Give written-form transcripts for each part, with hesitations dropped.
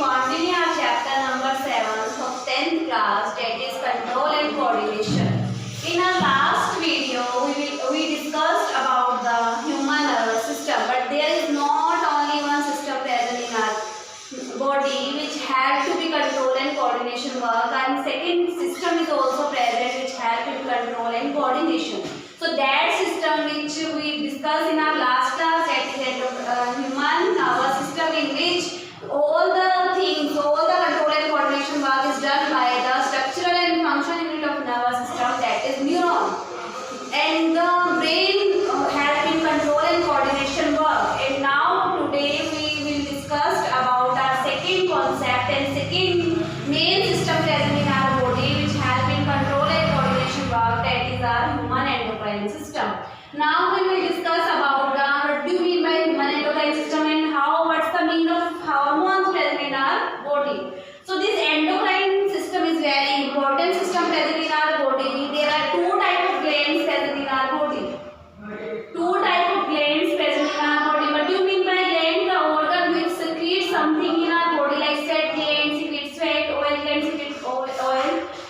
continue our chapter number 7 of 10th class, that is control and coordination. In our last video, we discussed about the human nervous system, but there is not only one system present in our body which had to be control and coordination work, and second system is also present which had to be control and coordination. So that system which we discussed in our last class, that is human nervous system, in which all the things, all the control and coordination work is done by the structural and function unit of nervous system, that is neuron. And the brain has been control and coordination work. And now today we will discuss about our second concept and second main system present in our body which has been control and coordination work, that is our human endocrine system. Now we will discuss about what do you mean by human endocrine system and what's the meaning of hormones present in our body. So this endocrine system is very important system present in our body. There are two types of glands present in our body. Two types of glands present in our body. What do you mean by gland? The organ which secretes something in our body, like sweat gland secretes sweat, oil gland secretes oil.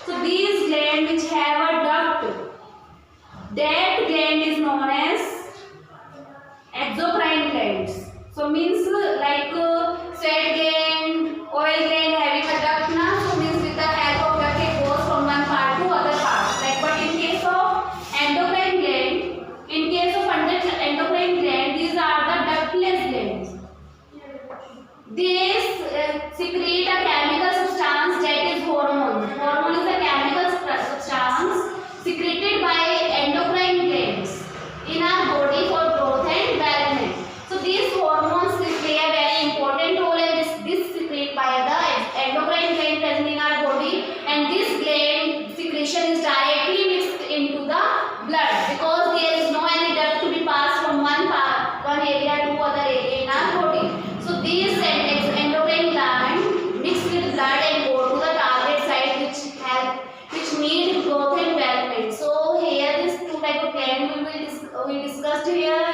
So these glands which have a duct, that gland is known as exocrine glands. So means like sweat gland, oil gland having a duct na, so means with the help of duct it goes from one part to other part. Like, but in case of endocrine gland, these are the ductless glands. They secrete a chemical substance, that is hormone. Hormone is a chemical substance secreted by endocrine glands in our body for growth and development. So these hormones play a very important role, and this secreted by the endocrine gland present in our body, and this gland secretion is directly mixed into the blood because there is no any duct to be passed from one area to other area in our body. So these endocrine gland mix with blood and go to the target site which need growth and development. So here this two type of gland we discussed here,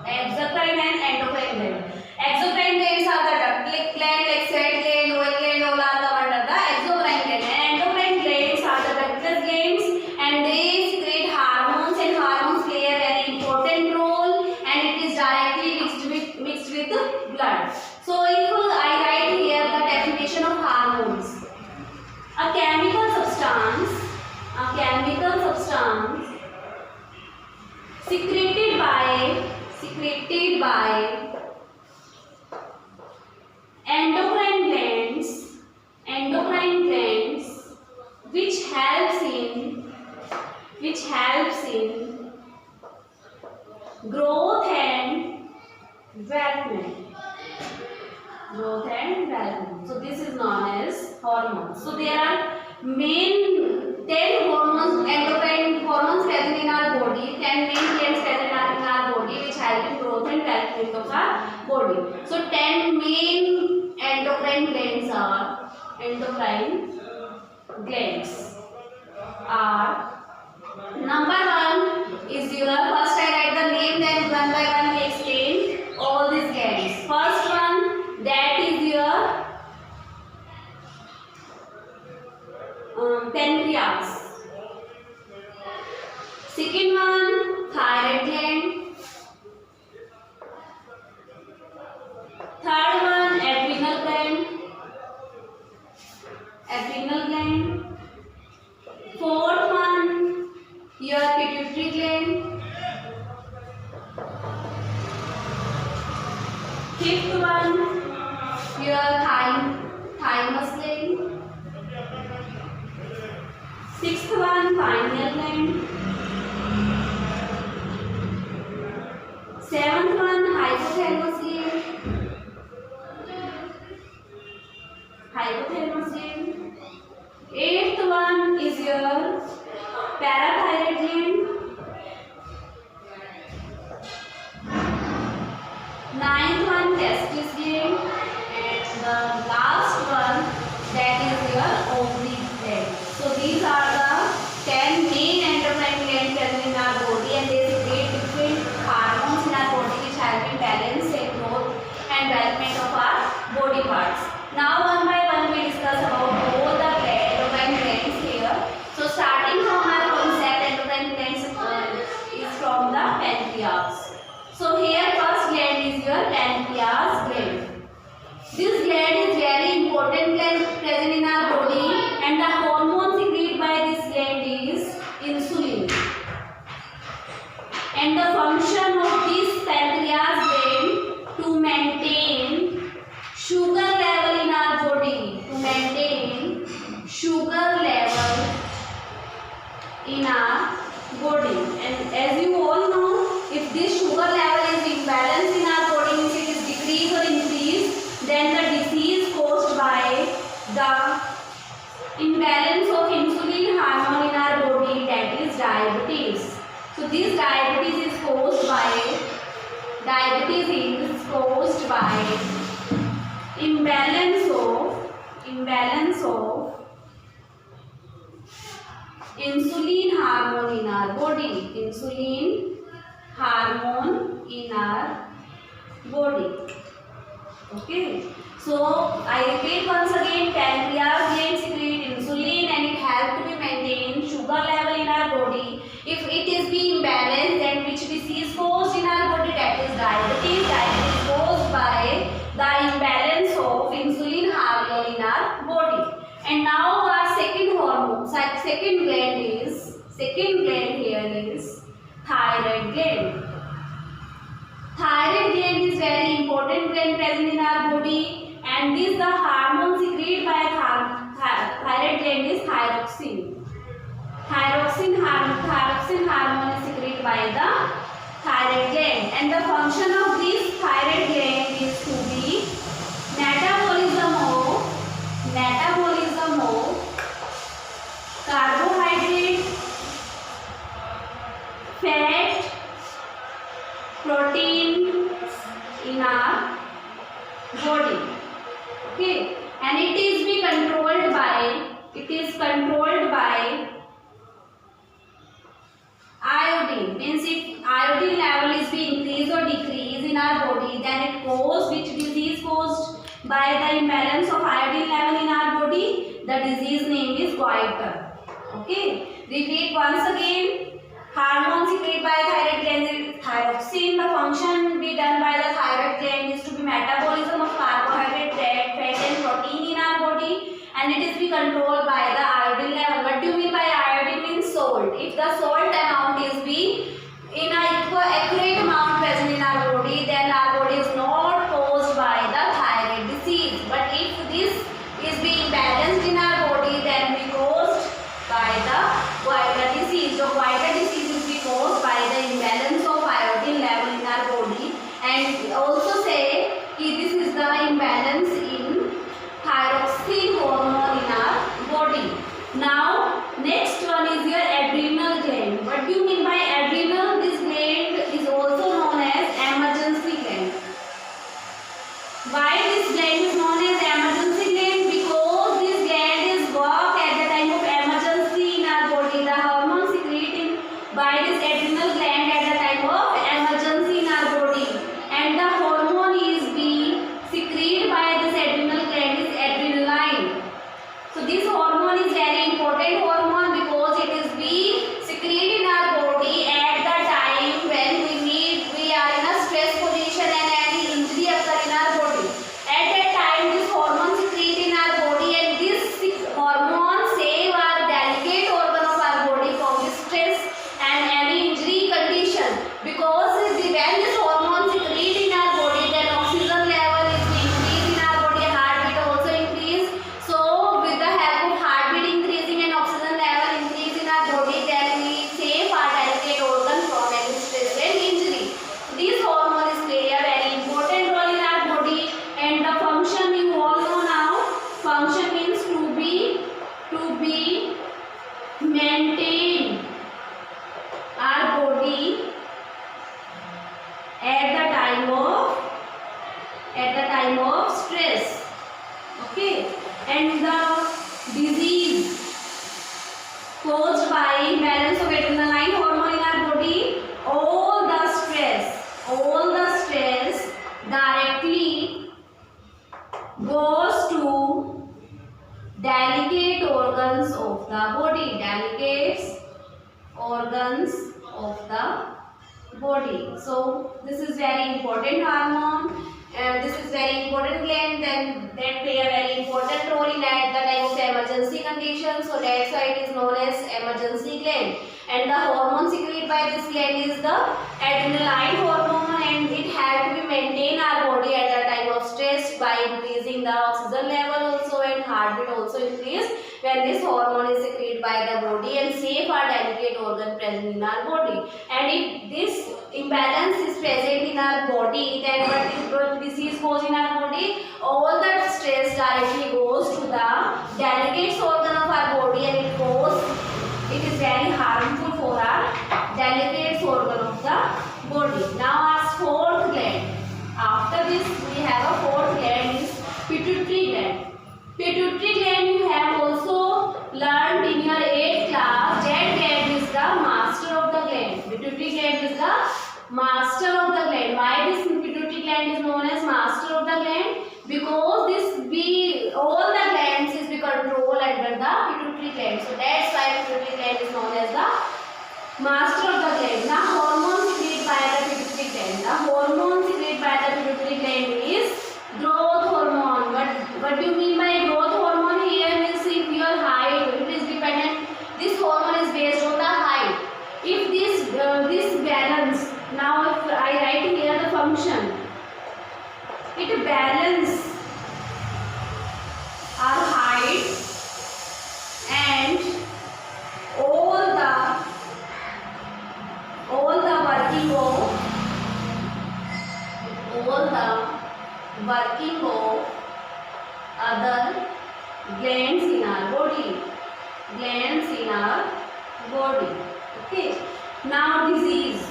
exocrine and endocrine gland. Exocrine glands are the ductless gland, like sweat gland, oil gland, all are the under the exocrine gland. And endocrine glands are the ductless glands, and they secrete hormones, and hormones play a very important role, and it is directly mixed with blood. So if I write here the definition of hormones, a chemical substance secreted by endocrine glands which helps in growth and development. So this is known as hormones. So there are main 10 hormones, endocrine hormones present in our body, 10 main glands present in our body which help in growth and development of our body. So 10 main endocrine glands are number 1 is your, first I write the name, then one by one we explain all these glands. First one, that is your pancreas. Second one, thyroid gland. Third one, adrenal gland. Fourth one, your pituitary gland. Fifth one, your thymus gland. Sixth one, pineal gland. Seventh one, hypothalamus gland. Eighth one is your parathyroid gland. Ninth one, testis gland. And the last one, that is your ovaries gland. So these are the 10 main endocrine glands present in our body, and they secrete different hormones in our body which help in balance and growth and development of our body parts. So here first gland is your pancreas gland. This gland is very important gland present in our body, and the hormone secreted by this gland is insulin. And the function of this pancreas gland to maintain sugar level in our body, to maintain sugar level in our body. And as you all know, if this sugar level is imbalanced in our body, means it is decrease or increase, then the disease caused by the imbalance of insulin hormone in our body, that is diabetes. So this diabetes is caused by imbalance of insulin hormone in our body. Insulin hormone in our body. Okay. So I repeat once again, pancreas gland secrete insulin and it helps to be maintain sugar level in our body. If it is being imbalanced, then which disease caused in our body, that is diabetes. Diabetes caused by the imbalance of insulin hormone in our body. And now our second hormone, second gland here is thyroid gland. Thyroid gland is very important gland present in our body, and this the hormone secreted by thyroid gland is thyroxine. Thyroxine hormone is secreted by the thyroid gland, and the function of this thyroid gland is to be metabolism of carbohydrate, fat, protein in our body. Okay, and it is controlled by iodine. Means if iodine level is being increased or decreased in our body, then it causes which disease caused by the imbalance of iodine level in our body. The disease name is goiter. Okay, repeat once again. Hormone secreted by thyroid gland is thyroxine. The function be done by the thyroid gland is to be metabolism of carbohydrate, fat and protein in our body, and it is be controlled by the iodine level. What do you mean by iodine? Means salt. If the salt amount is be in a accurate amount present in our body, then our body is not caused by the thyroid disease. But if this is being balanced in our body, then we caused by the goiter disease. So goiter disease is be caused by the imbalance of iodine level in our body, and also say this is the imbalance in thyroxine hormone in our body. Now next one is your adrenal gland. What do you mean by adrenal? This gland is also known as emergency gland. Why this gland is known as emergency gland? Because this gland is work at the time of emergency in our body. The hormone secreted by this adrenal gland at the time of emergency in our body, and the hormone is being secreted by this adrenal gland is adrenaline. So this hormone is very important hormone because it is being secreted in our body at the time when we are in a stress position and any injury occur in our body. At that time this hormone secreted in our body, and this hormone save our delicate organ of our body from the stress and any injury condition. Because when this hormone secreted in our body, then oxygen level is increased in our body, heartbeat also increase. So with the help of heartbeat increasing and oxygen level increase in our body, then we save our delicate organ from any stress and injury. This hormone is play a very important role in our body, and the function you all know now. Function means to be maintain our body at the time of stress. Okay, and the disease caused by imbalance of adrenaline hormone in our body, all the stress directly goes to delicate organs of the body. Delicate organs of the body. So this is very important hormone. This is very important gland, then that play a very important role in at the time of emergency condition. So that's why it is known as emergency gland. And the hormone secreted by this gland is the adrenaline hormone, and it has to be maintain our body at the time of stress by increasing the oxygen level also, and heartbeat also increase when this hormone is secreted by the body and save our delicate organ present in our body. And if this imbalance is present in our body, then what disease goes in our body? All the stress directly goes to the delicate organ of our body, and it is very harmful for our delicate organ of the body. Now our fourth gland. After this we have a fourth gland is pituitary gland. Pituitary gland you have also learned in your 8th class. That gland is the master of the gland. Pituitary gland is the master of the gland. Why this pituitary gland is known as master of the gland? Because all the glands is be controlled under the pituitary gland. So that's why pituitary gland is known as the master of the gland. Now hormone secreted by the pituitary gland. The hormone secreted by the pituitary gland is growth hormone. What do you mean by growth hormone? Here means if your height, it is dependent. This hormone is based on the height. If this balance, now if I write here the function, it balance our height and all the working of other glands in our body. Okay. Now disease.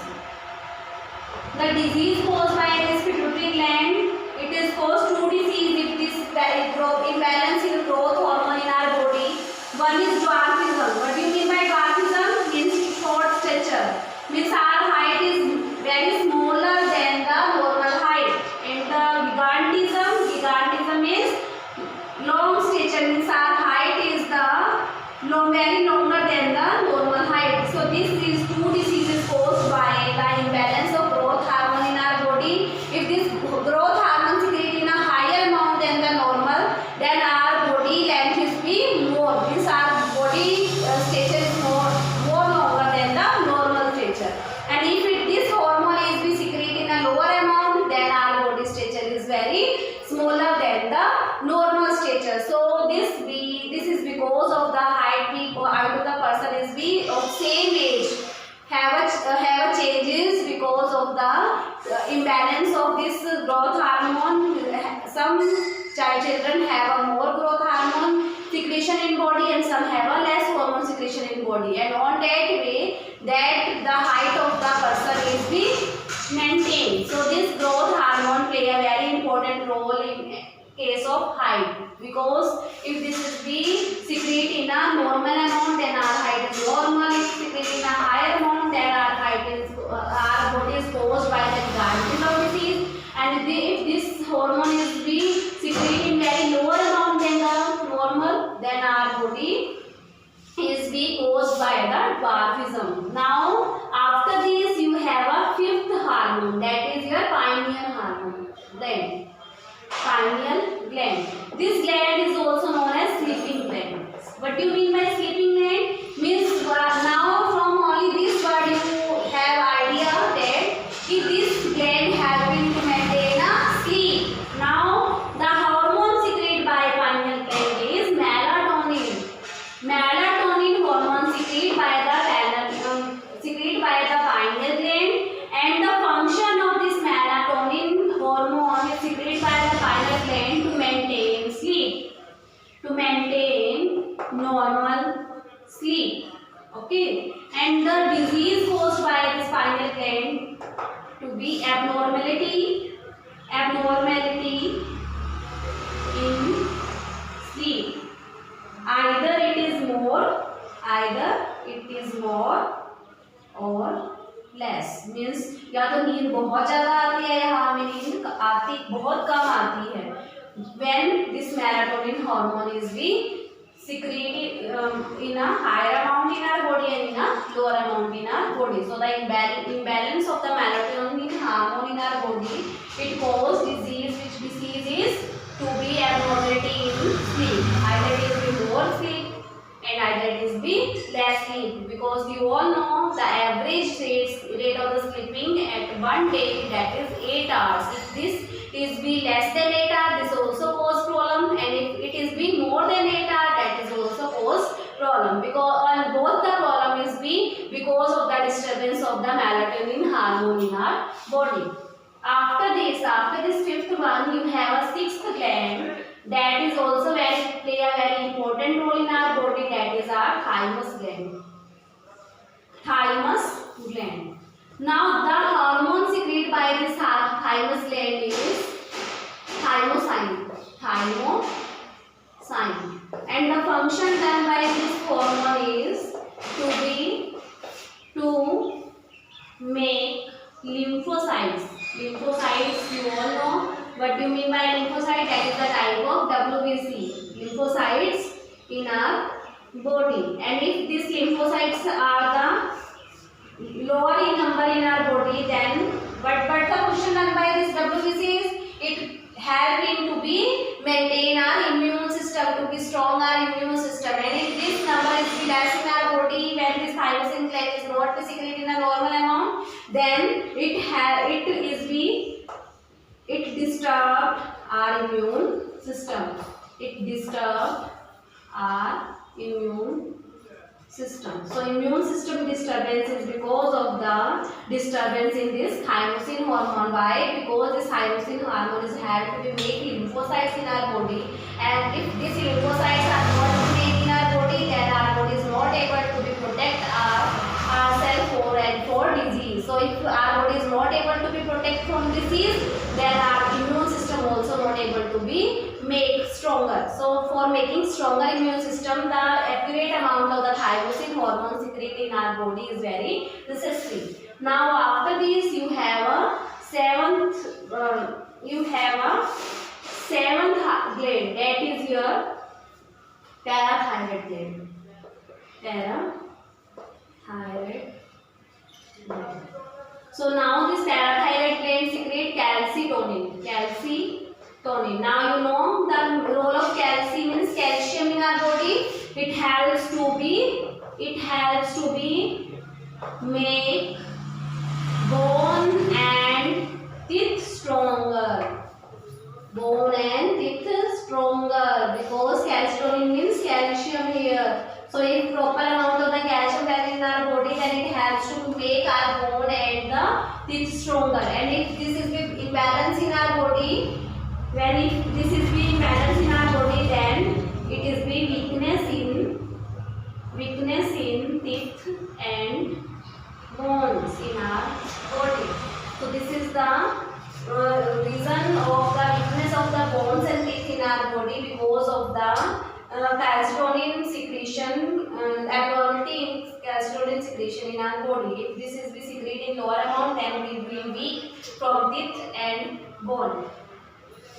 The disease caused by this pituitary gland, it is caused two disease if this imbalance in growth hormone in our body. One is dwarfism. What do you mean by dwarfism? Means short stature. Means our height is very smaller than the normal height. And the gigantism is long stature. Means our height is very longer than the normal height. So this is two diseases caused by the imbalance of growth hormone in our body. If this growth hormone secreted in a higher amount than the normal, then our body length is be more. Means our body stature is more longer than the normal stature. And if this hormone is be secreted in a lower amount, then our body stature is very smaller than the normal stature. So this is because of the height of the person is be of same age have a changes because of the imbalance of this growth hormone. Some children have a more growth hormone secretion in body, and some have a less hormone secretion in body, and on that way that the height of the person is be maintained. So this growth hormone play a very important role in case of height, because if this is be secreted in a normal amount, then our height is normal. If secreted in a higher amount, then our body is caused by the gigantism disease. And if this hormone is be secreted in very lower amount than the normal, then our body is be caused by the dwarfism. Now after this you have a fifth hormone, that is your pineal hormone gland. Pineal gland. This gland is also known as sleeping gland. What do you mean by sleeping gland? Means now from only this word you have idea that if this gland has been to maintain a sleep. Now the hormone secreted by pineal gland is melatonin. Melatonin hormone secreted by the pineal gland, and the function of this melatonin hormone is secreted by the pineal gland to maintain sleep, to maintain normal sleep. Okay, and the disease caused by this pineal gland to be abnormality in sleep. Either it is more or less. Means या तो नींद बहुत ज़्यादा आती है या हमें नींद आती बहुत कम आती है. When this melatonin hormone is be secrete in a higher amount in our body and in a lower amount in our body. So the imbalance of the melatonin hormone in our body, it causes disease, which disease is to be abnormality in sleep. Either it is be more sleep and either it is be less sleep, because you all know the average rate of the sleeping at one day, that is 8 hours. If this is be less than 8 hours, this also cause problem, and if it is be more than 8 hours, that is also cause problem, because and both the problem is be because of the disturbance of the melatonin hormone in our body. After this fifth one, you have a sixth gland that is also play a very important role in our body, that is our thymus gland. Thymus gland. Now the hormone secreted by this thymus gland is thymosin. Thymosin. And the function done by this hormone is to make lymphocytes. Lymphocytes, you all know what you mean by lymphocyte. That is the type of WBC, lymphocytes in our body. And if these lymphocytes are the lower in number in our body, then what the function done by this WBC is, it helping to be maintain our immune system, to be strong our immune system. And if this number is less in our body, when this thymosin gland is not secreted in a normal amount, then it disturbed our immune system. It disturbed our immune system. So immune system disturbance is because of the disturbance in this thymosin hormone. Why? Because this thymosin hormone is helped to make lymphocytes in our body, and if these lymphocytes are not made in our body, then our body is not able to be protect ourselves for disease. So if our body is not able to be protect from disease, then our immune system also not able to be make stronger. So for making stronger immune system, the accurate amount of the thymosin hormone secreted in our body is very necessary. Now after this, you have a seventh gland, that is your parathyroid gland. Parathyroid gland. So now this parathyroid gland secrete calcitonin. Now you know the role of calcium means calcium in our body. It helps to be make bone and teeth stronger. Bone and teeth stronger, because calcitonin means calcium here. So if proper amount of the calcium is in our body, then it helps to make our bone and the teeth stronger. And if this is imbalance in our body, then it is weakness in teeth and bones in our body. So this is the reason of the weakness of the bones and teeth in our body, because of the calcitonin secretion, abnormality in calcitonin secretion in our body. If this is secreted in lower amount, then we will be weak from teeth and bone.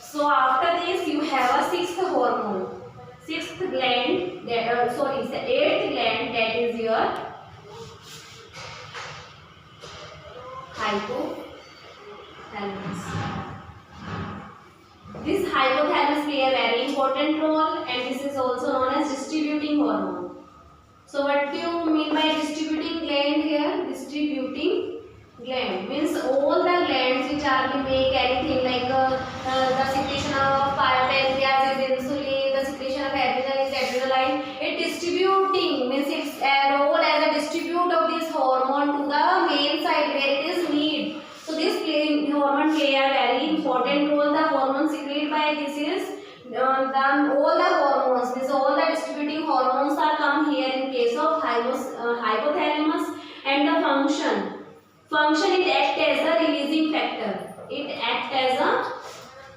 So after this, you have a sixth hormone, eighth gland, that is your hypothalamus. This hypothalamus play a very important role, and this is also known as distributing hormone. So what do you mean by distributing gland here? Distributing gland means all the glands which are to make anything like the secretion of pancreas is insulin, the secretion of adrenal is adrenaline. It distributing means its role as a distribute of this hormone to the main side where it is need. So this hormone play a very important role. The hormone secreted by this is all the hormones, means all the distributing hormones are come here in case of hypothalamus. And the function, it acts as a releasing factor.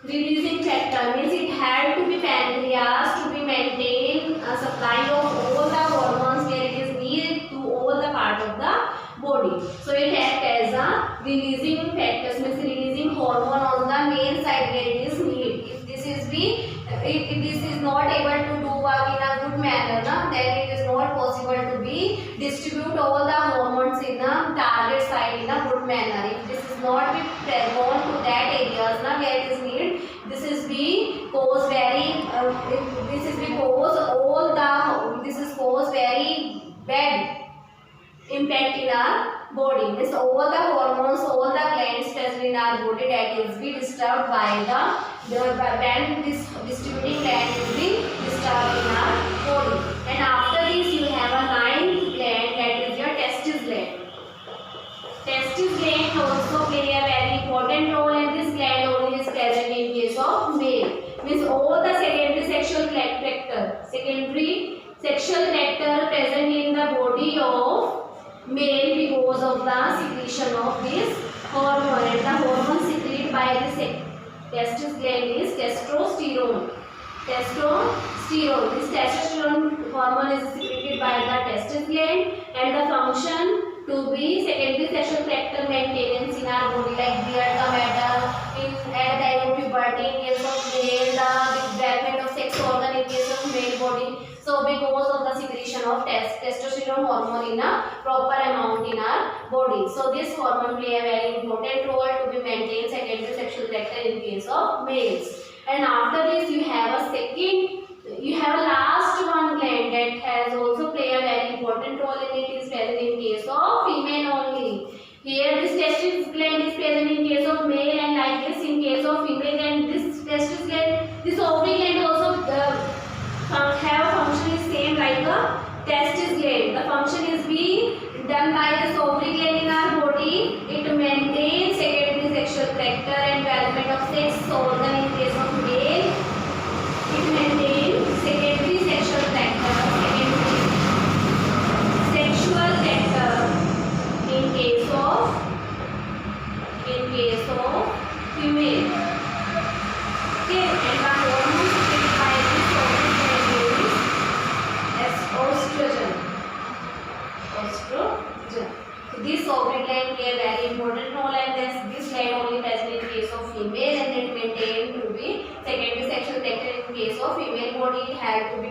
Means it had to be pancreas to be maintain a supply of all the hormones where it is needed to all the part of the body. So it acts as a releasing factor, means releasing hormone on the main side where it is needed. If this is not able to do work in a good manner, manner. If this is not be gone to that areas now where it is needed, this is be cause very this is because all the this is cause very bad impact in our body. This all the hormones, all the glands present in our body that is be disturbed by when this distributing gland is being disturbed in our body. And after this you have a ninth gland, that is your testis gland. Testis gland also play a very important role, and this gland only is present in case of male. Means all the secondary sexual character present in the body of male because of the secretion of this hormone, and the hormone secreted by this testis gland is testosterone. This testosterone hormone is secreted by the testis gland, and the function to be secondary sexual character maintenance in our body, like beard, tomato, at the time of puberty in case of male, the development of sex organ in case of male body. So because of the secretion of testosterone hormone in a proper amount in our body. So this hormone play a very important role to be maintained secondary sexual character in case of males. And after this you have a last one gland that has also play a very important role, and it is present in case of female only. Here this testis gland is present in case of male, and like this in case of female. And this testis gland, this ovary gland also have a function is same like a testis gland. The function is being done by this ovary gland in our body. It maintains secondary sexual character and development of sex organ in case of male. It maintains secondary sexual character in case of female. Okay, and the hormone secreted by this ovary is estrogen. So this ovary gland play a very important role, and this gland only present in case of female, and it maintained to be secondary sexual character in case of female body. It had to be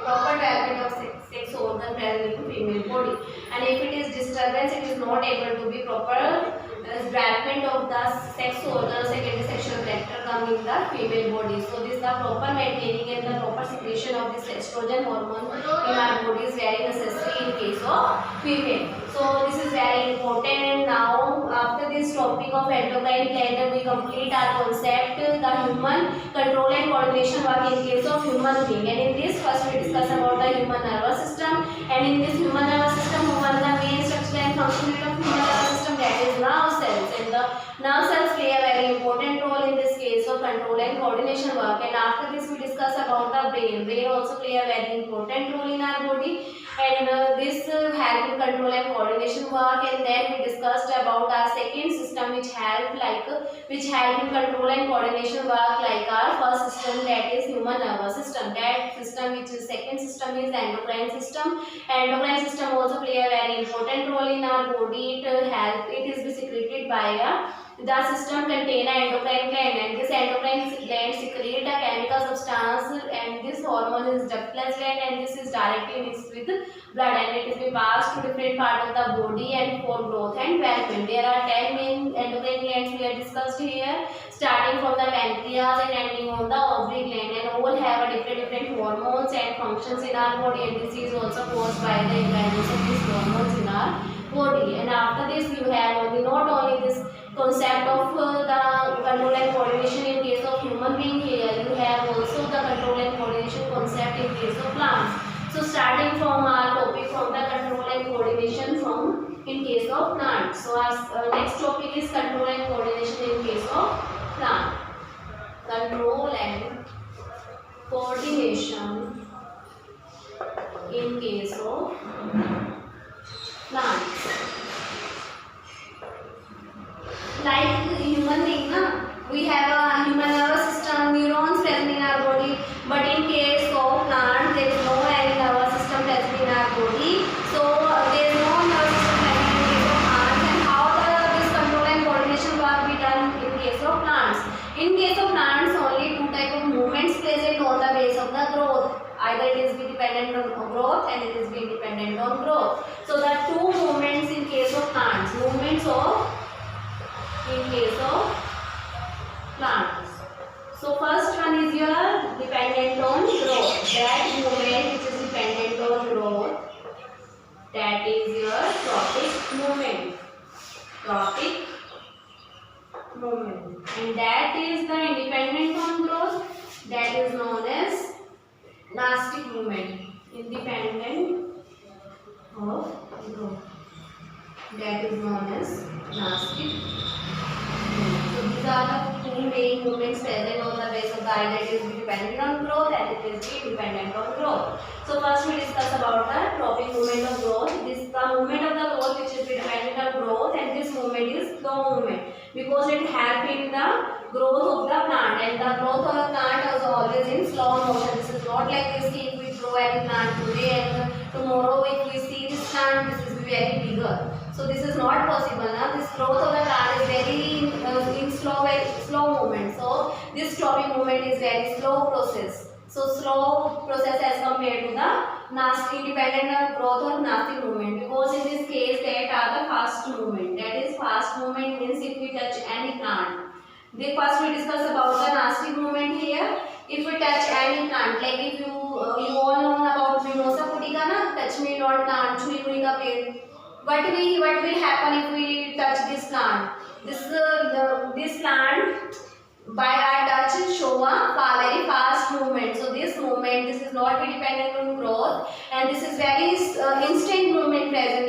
proper development of sex organ present in female body. And if it is disturbance, it is not able to be proper development of the sex organ, secondary sexual character come in the female body. So this the proper maintaining and the proper secretion of this estrogen hormone in our body is very necessary in case of female. So this is very important. And now after this topic of endocrine gland, we complete our concept, the human control and coordination work in case of human being. And in this first we discuss about the human nervous system. And in this human nervous system, one of the main structure and function of human nervous system, that is nerve cells. And the nerve cells play a very important role in this case of control and coordination work. And after this we discuss about the brain. Brain also play a very important role in our body, and this help in control and coordination work. And then we discussed about our second system which help in control and coordination work, like our first system, that is human nervous system. That system which is second system is endocrine system. Endocrine system also play a very important role in our body. It is secreted by the system contain an endocrine gland, and this endocrine gland secrete a chemical substance, and this hormone is ductless gland, and this is directly mixed with blood, and it is be passed to different part of the body and for growth and development. There are 10 main endocrine glands we have discussed here, starting from the pancreas and ending on the ovary gland, and all have a different hormones and functions in our body, and this is also caused by the imbalance of these hormones in our body. And after this you have not only this concept of the control and coordination in case of human being, here you have also the control and coordination concept in case of plants. So starting from our topic from the control and coordination from in case of plants. So our next topic is control and coordination in case of plant. Control and coordination in case of plants. Like human being, we have a human nervous system, neurons present in our body, but in case of plant there is no any nervous system present in our body. So there is no nervous system present in case of plants. And how this control and coordination work be done in case of plants? In case of plants, only two type of movements present on the base of the growth. Either it is be dependent on growth and it is be dependent on growth. So the two movements in case of plants, movements of in case of plants. So first one is your dependent on growth. That movement which is dependent on growth, that is your trophic movement. Trophic movement. And that is the independent on growth, that is known as nastic movement. Independent of growth, that is known as nastic movement. So these are the two main movements present on the base of the eye, that is dependent on growth and it is independent on growth. So first we discuss about the trophic movement of growth. This is the movement of the growth which is dependent on growth, and this movement is slow movement because it helps in the growth of the plant, and the growth of the plant is always in slow motion. This is not like this, if we grow any plant today and tomorrow if we see this plant, this is very bigger. So this is not possible. Now this growth of the plant is very in slow movement. So this trophic movement is very slow process. So slow process as compared to the nasty independent growth or nasty movement, because in this case that are the fast movement. That is fast movement means if we touch any plant. The first we discuss about the nasty movement here. If we touch any plant, like if you all know about Mimosa pudica na, touch me not plant, chui hui ka ped. What will happen if we touch this plant? This plant by our touch show a very fast movement. So this movement, this is not dependent on growth, and this is very instant movement present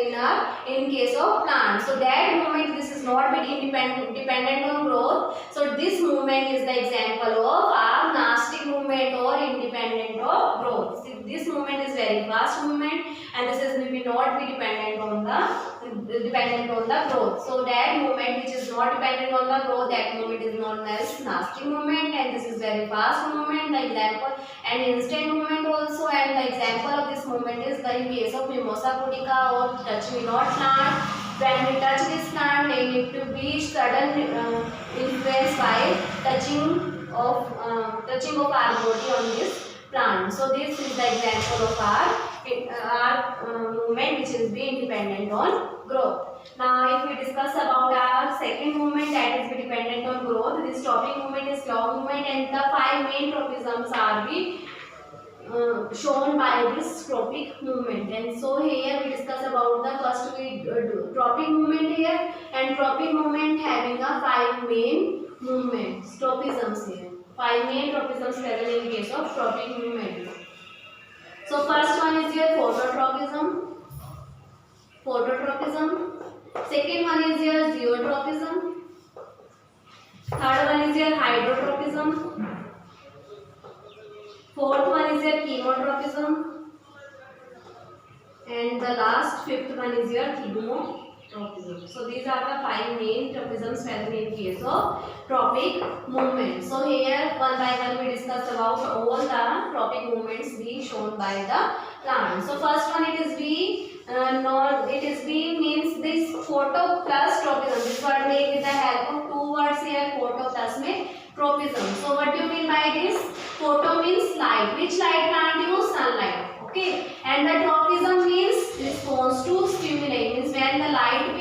in case of plant. So that movement, this is not dependent on growth. So this movement is the example of our nastic movement or independent of growth. So this movement is very fast movement, and this is will not be dependent on the growth. So that movement which is not dependent on the growth, that movement is known as nasty movement, and this is very fast movement. The example and instant movement also, and the example of this movement is the in case of Mimosa pudica or touch me not plant. When we touch this plant, they need to be sudden influence by touching of our body on this plant. So this is the example of our movement which is being dependent on growth. Now if we discuss about our second movement, that is dependent on growth. This trophic movement is slow movement, and the 5 main tropisms are shown by this trophic movement. And so here we discuss about the first trophic movement here, and trophic movement having a 5 main movements, tropisms here. 5 main tropisms present in case of trophic movement. So first one is your phototropism. Second one is your zeotropism. Third one is your hydrotropism. Fourth one is your chemotropism. And the last, fifth one is your chemotropism. So these are the 5 main tropisms present in case of trophic movement. So here one by one we discuss about all the trophic movements being shown by the plant. So first one it is B. B means this photo plus tropism. This word made with the help of 2 words here. Photo plus में tropism. So what do you mean by this? Photo means light. Which light plant use? Sunlight. Okay. And the tropism means response to stimuli. Means when the light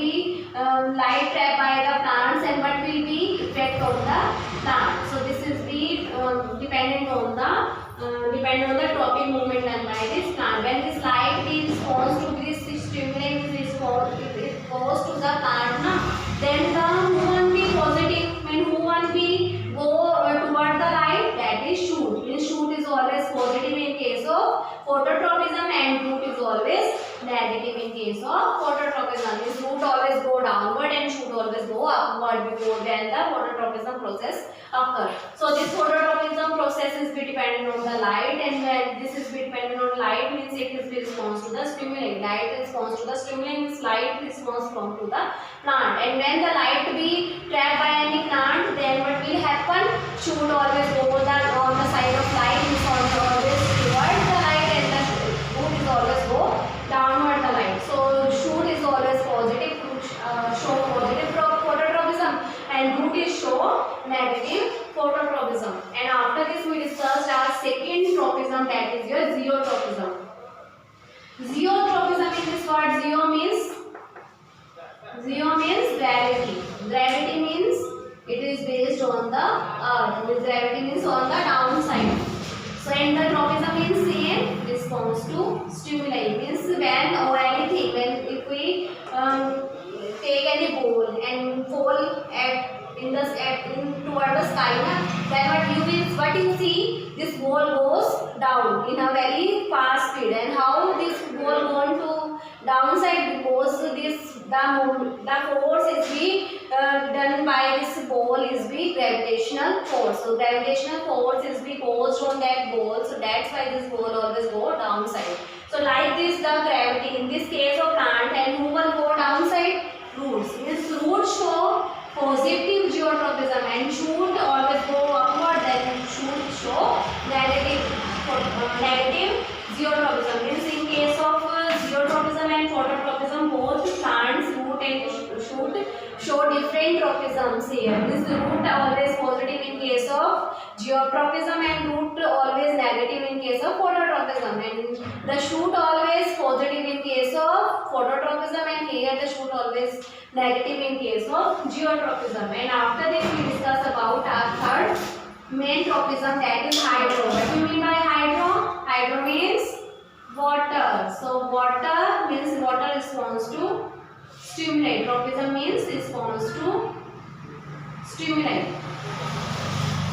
trapped by the plants, and what will be effect on the plant. So this is dependent on the trophic movement done by this plant. When this light is response to this stimuli, it goes to the plant, then the who one be positive and who one be go toward the light, that is shoot. Means shoot is always positive in case of phototropism, and root is always negative in case of phototropism. Means root always go downward and shoot always go upward before when the phototropism process occurs. So this phototropism process is dependent on the light, and when this is dependent on light means it is response to the stimuli. Light response to the stimuli means light response from to the plant. And when the light be trapped by any plant, then what will happen? Shoot always go on the side of light, is always toward the light, and the root is always go downward the light. So shoot is always positive, show positive phototropism, and root is show negative phototropism. And after this we discussed our second tropism, that is your zeotropism. Zeotropism, in this word zeo means gravity. Gravity means It is based on the earth. With gravity means on the downside. So and the tropism means same response to stimuli. Means when or anything, when if we take any ball and fall toward the sky, then what you see, this ball goes down in a very fast speed. And how this ball going to downside, because the force is be done by this ball is be gravitational force. So gravitational force is be caused on that ball. So that's why this ball always go downside. So like this, the gravity in this case of plant, and who will go downside? Roots. Means roots show positive geotropism and should always go upward, then should show negative geotropism. Means in case of geotropism and phototropism, both plants root and shoot show different tropisms here. This root always positive in case of geotropism and root always negative in case of phototropism, and the shoot always positive in case of phototropism, and here the shoot always negative in case of geotropism. And after this we discuss about our third main tropism, that is hydro. What do you mean by hydro? Hydro means water. So water means water responds to stimuli. Tropism means response to stimuli.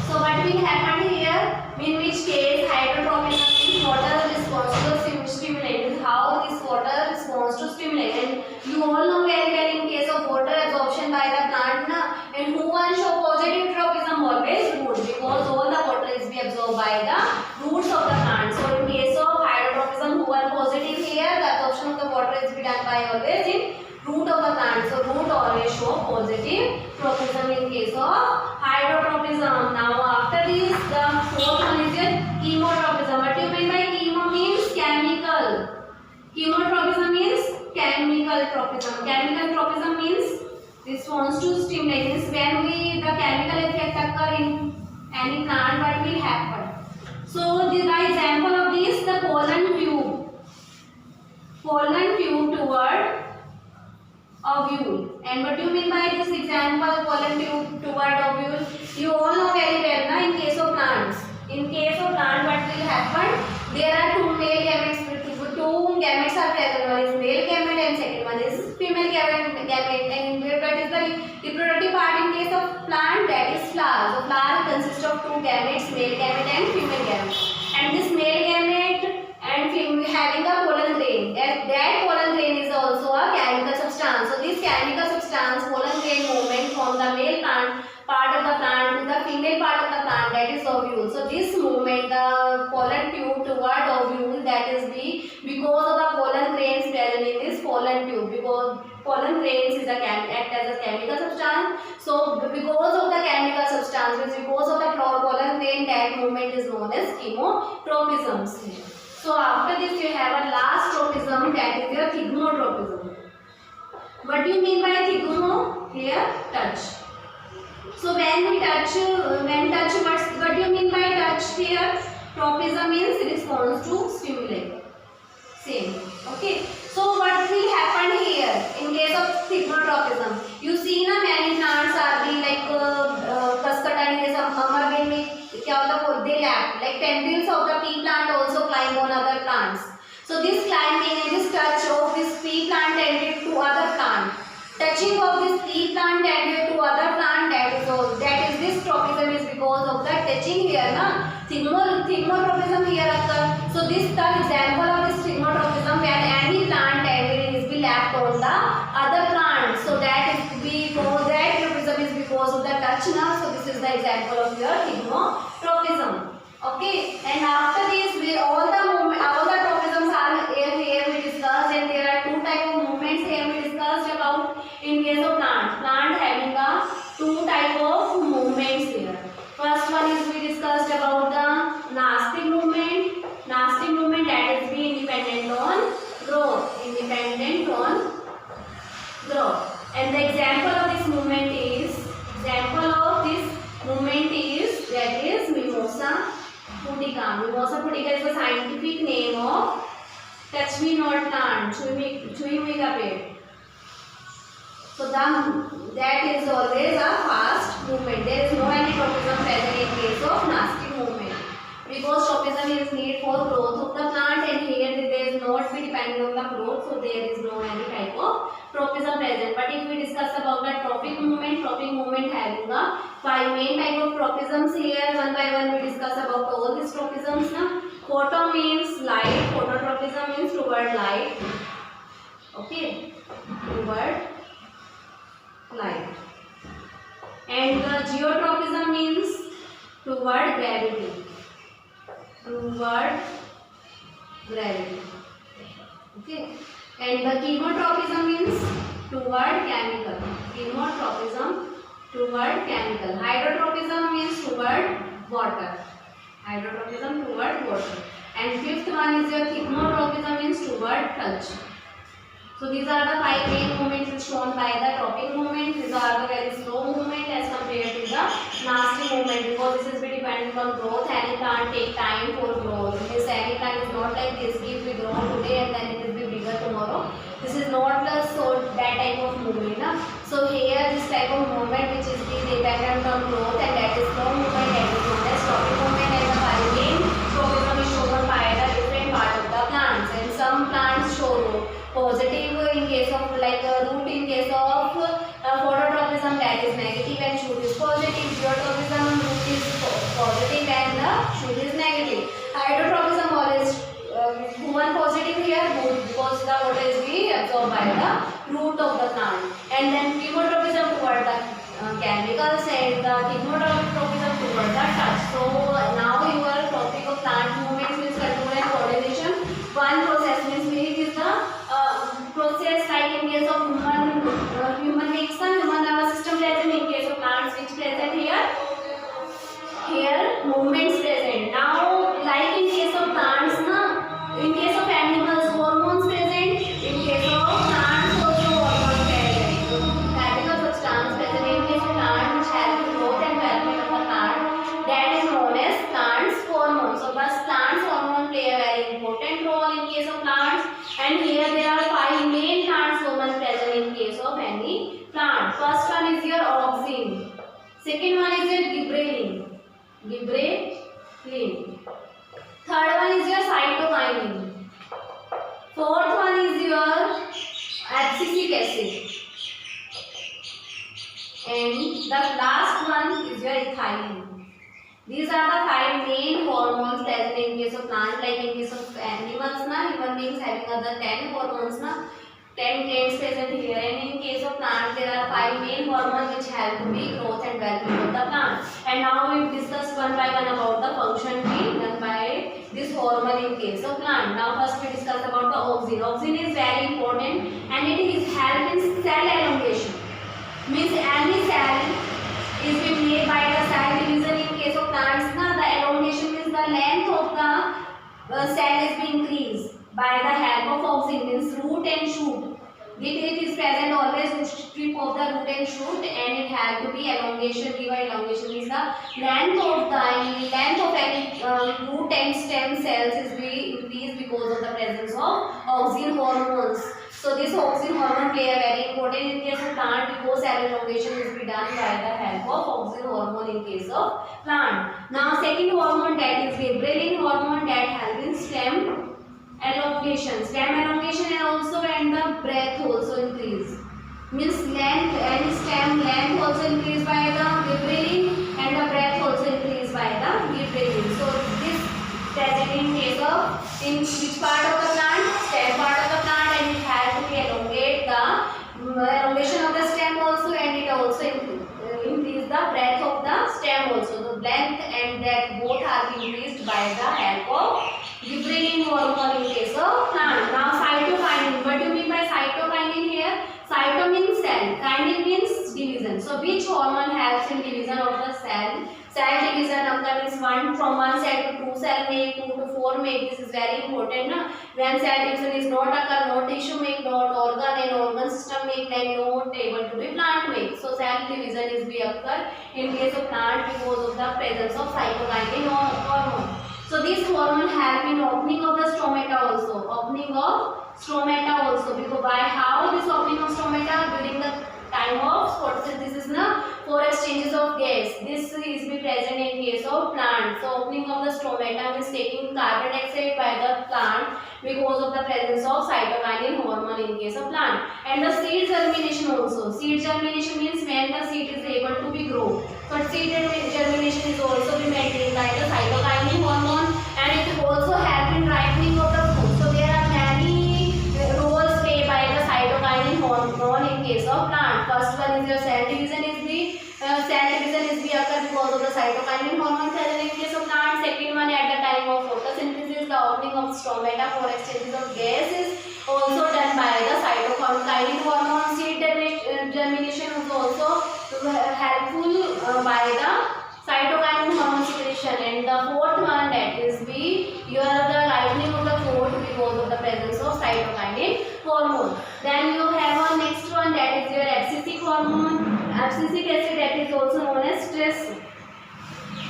So what will happen here? In which case hydrotropism means water responds to stimuli. Means how this water responds to stimuli. And you all know very well in case of water absorption by the plant, and who one show positive tropism? Always roots, because all the water is be absorbed by the roots of the plant. So in case of hydrotropism, who one positive here, the absorption of the water is be done by always in root of the plant. So root always show positive tropism in case of hydrotropism. Now after this, the fourth one is your chemotropism. What do you mean by chemo? Means chemical. Chemotropism means chemical tropism. Chemical tropism means response to stimuli. Means when the chemical effect occur in any plant, what will happen? So the example of this, the pollen tube. Pollen tube toward ovule. And what do you mean by this example, pollen tube toward ovule? You all know very well, na, in case of plants. In case of plant, what will happen? There are two male gametes. Two gametes are present. One is male gamete and second one is female gamete. And what is the reproductive part in case of plant? That is flower. So flower consists of two gametes, male gamete and female gamete. And this male gamete and female having a pollen grain. That pollen grain is also a chemical substance. So this chemical substance, pollen grain movement from the male plant part of the plant to the female part of the plant, that is ovule. So this movement, the pollen tube toward ovule, that is because of the pollen grains present in this pollen tube. Because pollen grains is act as a chemical substance. So because of the chemical substance, because of the pollen grain, that movement is known as chemotropism. So after this you have a last tropism, that is your thigmotropism. What do you mean by thigmo? Here, touch. So when we touch, what do you mean by touch here? Tropism means response to stimuli. Same. Okay. So what will happen here in case of thigmotropism? You see na, many plants are be like kaskatani जैसा अमरबेल में क्या होता है, they lap like tendrils of the pea plant also climb on other plants. So this climbing and this touch of this pea plant tendril to other plant, touching of this pea plant tendril to other plant, that is this tropism is because of the touching here na. Thigmotropism here occur. So this the example of this thigmotropism, when any plant tendril is be lapped on the other plant. So that is because that tropism is because of the touch now. So this is the example of your thigmotropism. Okay, and after this all the tropisms are here we discussed, and there are two type of movements here we discussed about in case of plant having a two type of movements here. First one is we discussed about the nastic movement. Nastic movement, that is be independent on growth. Independent on growth. And the example of this movement is that is Mimosa pudica. Mimosa pudica is the scientific name of touch me not plant, chewy me ka ped. So that is always a fast movement. There is no any tropism present in case of nasty movement. Because tropism is needed for growth of the plant, and here there is not be depending on the growth, so there is no any type of tropism present. But if we discuss about the trophic movement having the 5 main type of tropisms here. One by one we discuss about all these tropisms now. Photo means light, phototropism means toward light. Okay, toward light. And the geotropism means toward gravity. Toward gravity. Okay. And the chemotropism means toward chemical. Chemotropism toward chemical. Hydrotropism means toward water. Hydrotropism toward water. And fifth one is your thigmotropism means toward touch. So these are the 5 main movements shown by the trophic movement. These are the very slow movement as compared to the nasty movement, because this is very dependent on growth. Any plant take time for growth. This any plant is not like this. If we grow today and then it will be bigger tomorrow. This is not the that type of movement. Na? So here this type of movement which is dependent on growth, and that is slow movement, that is known as trophic movement. And the 5 main tropism is shown by the different part of the plants. And some plants show positive in case of like root in case of phototropism, that is negative and shoot is positive. Geotropism, root is positive and the shoot is negative. Hydrotropism always one positive here, because the water is being absorbed by the root of the plant. And then chemotropism toward the chemicals, and the thigmotropism toward the touch. So now your topic of plant movements means control and coordination. One process means which is the process like in case of human makes the human nervous system present. In case of plants which present here movements present. Now like in case of plants in case of animals hormones present, in case of plants also hormones present. Chemical substance present in case of plant which help growth and development of the plant, that is known as plants hormones. So thus plants hormone play a very important role in case of plants. And here there are 5 main plants hormones present in case of any plant. First one is your auxin. Second one is your gibberellin. Third one is your cytokinin. Fourth one is your abscisic acid. And the last one is your ethylene. These are the 5 main hormones present in case of plant. Like in case of animals, human beings having other 10 hormones, 10 glands present here. And in case of plant, there are 5 main hormones which help to be growth and development of the plant. And now we discuss one by one about the function being done by this hormone in case of plant. Now first we discuss about the auxin. Auxin is very important and it is help in cell elongation. Means any cell is being made by the cell division. In case of plants, the elongation means the length of the cell is being increased by the help of auxin, means root and shoot. It is present always in strip of the root and shoot, and it has to be elongation. Elongation is the length of any root and stem cells is being increased because of the presence of auxin hormones. So this auxin hormone play a very important in case of plant, because cell elongation is be done by the help of auxin hormone in case of plant. Now second hormone, that is gibberellin hormone, that helps in stem elongation. Stem elongation and also and the breadth also increase. Means length and stem length also increase by the gibberellin and the breadth also increase by the gibberellin. So this present in case of in which part of the plant? Stem part of the plant, and it has to be elongate the elongation of the stem also, and it also increase the breadth of the stem also. The length and breadth both are increased by the help of gibberellin hormone in case of plant. Now cytokinin. What do you mean by cytokinin here? Cyto means cell, kinin means division. So which hormone helps in division of the cell? Cell division means from one cell to 2 cell make, 2 to 4 make. This is very important. When cell division is not occur, no tissue make, not organ and organ system make, then not able to be plant make. So cell division is be occur in case of plant because of the presence of cytokinin hormone. So this hormone help in opening of the stomata also. Opening of stomata also. Because by how this opening of stomata? During the Time of photosynthesis na, for exchanges of gas. This is be present in case of plant. So opening of the stomata is taking carbon dioxide by the plant because of the presence of cytokinin hormone in case of plant. And the seed germination also. Seed germination means when the seed is able to be grown. But seed germination is also be maintained by the cytokinin hormone, and it also help in ripening of the food. So there are many roles played by the cytokinin hormone in case of plant. First one is your cell division is the occur because of the cytokinin hormone present in case of plant. Second one, at the time of photosynthesis, the opening of stomata for exchanges of gas is also done by the cytokinin hormone. Seed germination is also helpful by the cytokinin hormone secretion. And the fourth one, that is the ripening of the food because of the presence of cytokinin hormone. Then you have a next one, that is your abscisic hormone. Abscisic acid, that is also known as stress.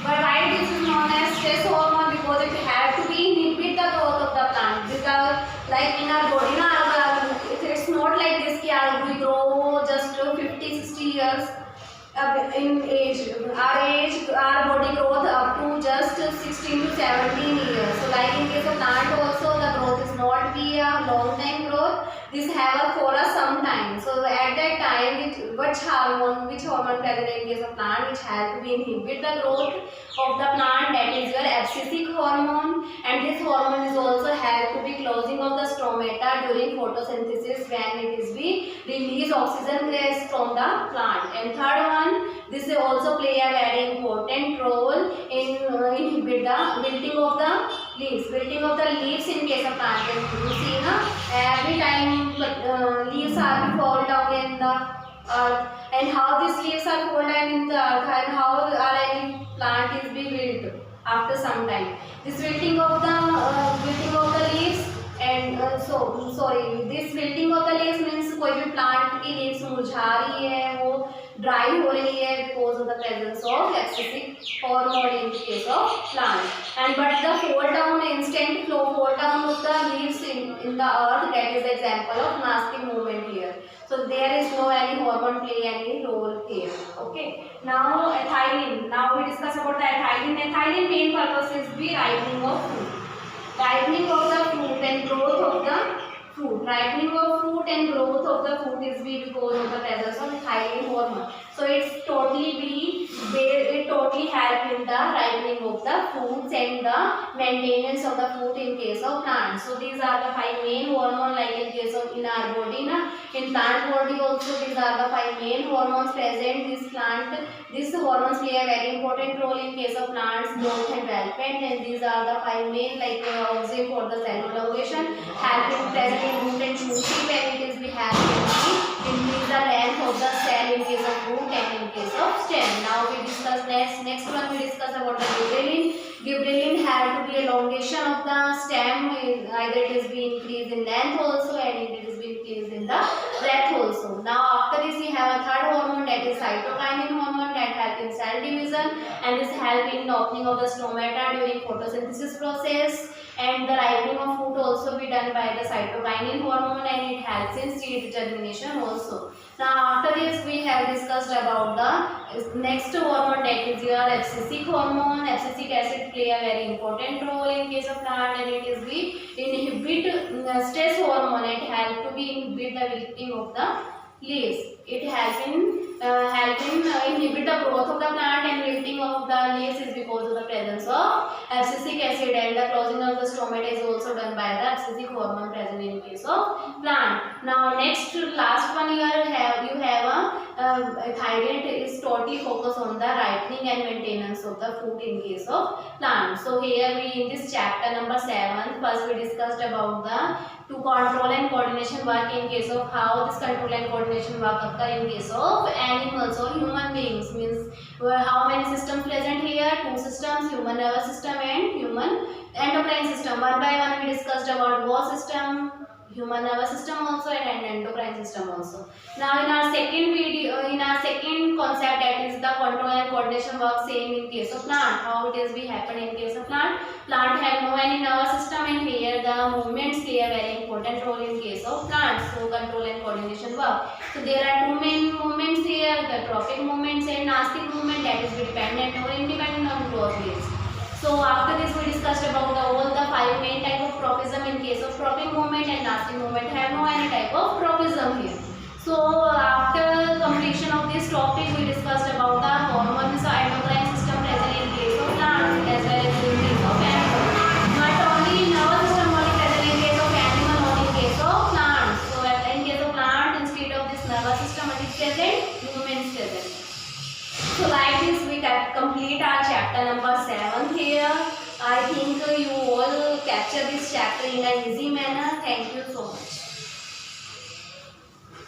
But why this is known as stress hormone? Because it has to be inhibit the growth of the plant. Because like in our body, it's not like this that we grow just 50-60 years in age. Our body growth up to just 16 to 17 years. So like in case of plant also, the growth is not be a long time growth. This have for some time. So at that time, which hormone present in case of plant which has to be inhibit the growth of the plant, that is your abscisic hormone. And this hormone is also help to be closing of the stomata during photosynthesis when it is be release oxygen gas from the plant. And third one, this will also play a very important role in inhibit the wilting of the leaves. Wilting of the leaves in case of plant. And you see every time leaves are fall down in the earth, and how these leaves are fall down in the earth, and how any plant is being wilt after some time. This wilting of the leaves, and this wilting of the leaves means कोई भी plant की leaves मुरझा रही है, वो dry हो रही है because of the presence of abscisic hormone in case of plant. And but the instant fall down of the leaves in the earth, that is the example of nasty movement here. So there is no any hormone play any role here. Okay. Now ethylene. Now we discuss about the ethylene. Ethylene main purpose is the ripening of food. Ripening of the fruit and growth of the fruit. Ripening of fruit and growth of the fruit is because of the presence of ethylene hormone. So it totally help in the ripening of the fruits and the maintenance of the fruit in case of plants. So these are the 5 main hormones, like in case of in our body in plant body also these are the 5 main hormones present. These hormones play a very important role in case of plants growth and development, and these are the 5 main, like oxygen for the cell elongation, helping present in root and shoot tip, and it is increase the length of the cell in case of root and in case of stem. Now we discuss next one we discuss about the gibberellin. Gibberellin has to be elongation of the stem, either it is be increased in length also, and it is be increased in the breadth also. Now after this we have a third hormone, that is cytokinin hormone, that help in cell division, and this help in opening of the stomata during photosynthesis process. And the ripening of fruit also be done by the cytokinin hormone, and it helps in seed germination also. Now after this we have discussed about the next hormone, that is your abscisic hormone. Abscisic acid play a very important role in case of plant, and it is the inhibit stress hormone. It help to be inhibit the wilting of the leaves. It help in inhibit the growth of the plant, and wilting of the leaves is because of the presence of abscisic acid, and the closing of the stomata is also done by the abscisic hormone present in case of plant. Now next last one you have a thyroid is totally focused on the ripening and maintenance of the fruit in case of plant. So here we in this chapter number 7, first we discussed about the to control and coordination work in case of how this control and coordination work occur in case of animals or human beings, means how many systems present here, 2 systems, human nervous system and human endocrine system. One by one we discussed about nervous system, human nervous system also and endocrine system also. Now in our second video, in our second concept, that is the control and coordination work same in case of plant. How it is be happen in case of plant? Plant have no any nervous system, and here the movements play a very important role in case of plants. So control and coordination work. So there are two main movements here: the trophic movements and nastic movement, that is dependent or independent on growth rates. So after this we discussed about all the five main type of tropism in case of trophic movement, and nastic movement have no any type of tropism here. So after completion of this topic we discussed about the hormones or endocrine system present in case of plants as well as in case of animals. Not only nervous system only present in case of animal, not in case of plants. So in case of plant, instead of this nervous system it is present, movements present. So like this we can complete our chapter number 7 here. I think you all capture this chapter in an easy manner. Thank you so much.